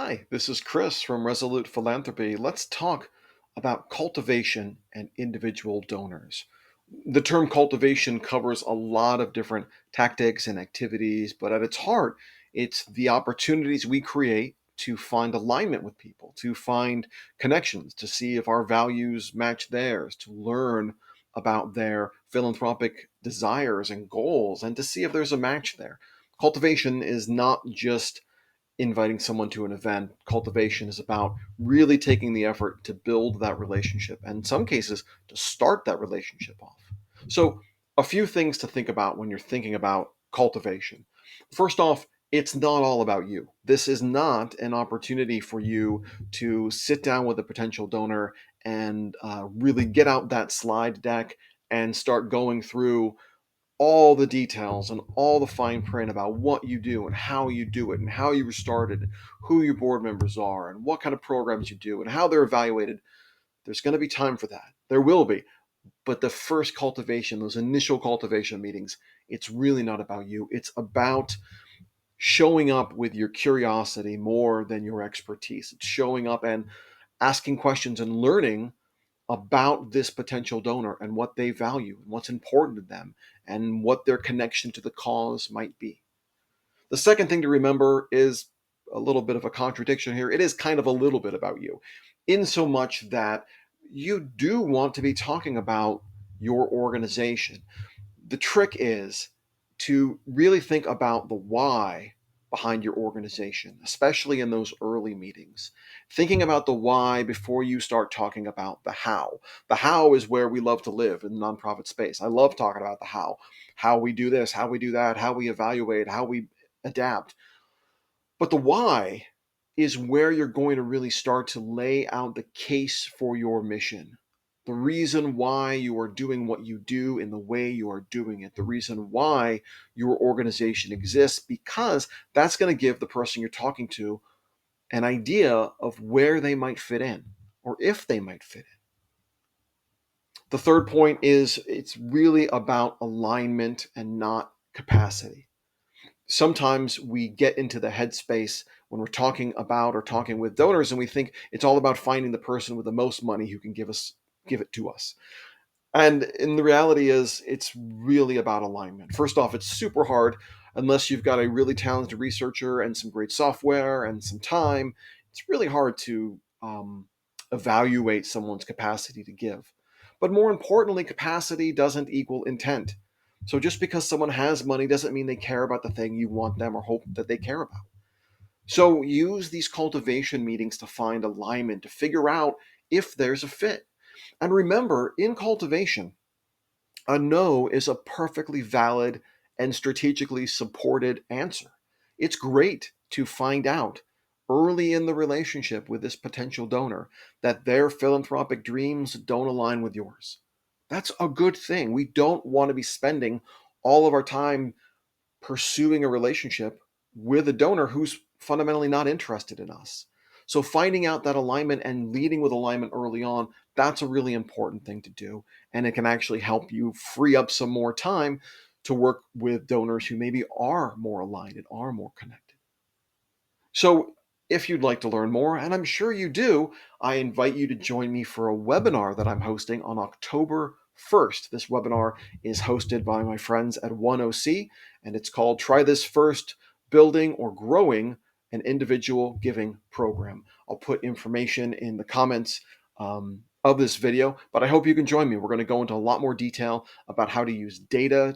Hi, this is Chris from Resolute Philanthropy. Let's talk about cultivation and individual donors. The term cultivation covers a lot of different tactics and activities, but at its heart, it's the opportunities we create to find alignment with people, to find connections, to see if our values match theirs, to learn about their philanthropic desires and goals, and to see if there's a match there. Cultivation is not just inviting someone to an event. Cultivation is about really taking the effort to build that relationship, and in some cases, to start that relationship off. So, a few things to think about when you're thinking about cultivation. First off, it's not all about you. This is not an opportunity for you to sit down with a potential donor and really get out that slide deck and start going through all the details and all the fine print about what you do and how you do it and how you were started, and who your board members are, and what kind of programs you do and how they're evaluated. There's going to be time for that. There will be. But the first cultivation, those initial cultivation meetings, it's really not about you. It's about showing up with your curiosity more than your expertise. It's showing up and asking questions and learning about this potential donor and what they value and what's important to them and what their connection to the cause might be. The second thing to remember is a little bit of a contradiction here. It is kind of a little bit about you, in so much that you do want to be talking about your organization. The trick is to really think about the why behind your organization, especially in those early meetings. Thinking about the why before you start talking about the how. The how is where we love to live in the nonprofit space. I love talking about the how we do this, how we do that, how we evaluate, how we adapt. But the why is where you're going to really start to lay out the case for your mission. The reason why you are doing what you do in the way you are doing it, the reason why your organization exists, because that's going to give the person you're talking to an idea of where they might fit in or if they might fit in. The third point is it's really about alignment and not capacity. Sometimes we get into the headspace when we're talking about or talking with donors and we think it's all about finding the person with the most money who can give it to us. And in the reality is it's really about alignment. First off, it's super hard unless you've got a really talented researcher and some great software and some time. It's really hard to evaluate someone's capacity to give. But more importantly, capacity doesn't equal intent. So just because someone has money doesn't mean they care about the thing you want them or hope that they care about. So use these cultivation meetings to find alignment, to figure out if there's a fit. And remember, in cultivation, a no is a perfectly valid and strategically supported answer. It's great to find out early in the relationship with this potential donor that their philanthropic dreams don't align with yours. That's a good thing. We don't want to be spending all of our time pursuing a relationship with a donor who's fundamentally not interested in us. So finding out that alignment and leading with alignment early on, that's a really important thing to do. And it can actually help you free up some more time to work with donors who maybe are more aligned and are more connected. So if you'd like to learn more, and I'm sure you do, I invite you to join me for a webinar that I'm hosting on October 1st. This webinar is hosted by my friends at 1OC, and it's called Try This First, Building or Growing an Individual Giving Program. I'll put information in the comments of this video, but I hope you can join me. We're going to go into a lot more detail about how to use data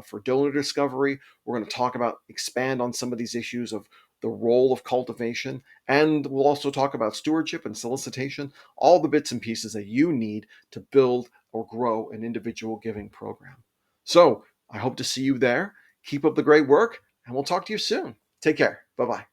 for donor discovery. We're going to talk about, expand on some of these issues of the role of cultivation, and we'll also talk about stewardship and solicitation, all the bits and pieces that you need to build or grow an individual giving program. So I hope to see you there. Keep up the great work, and we'll talk to you soon. Take care. Bye-bye.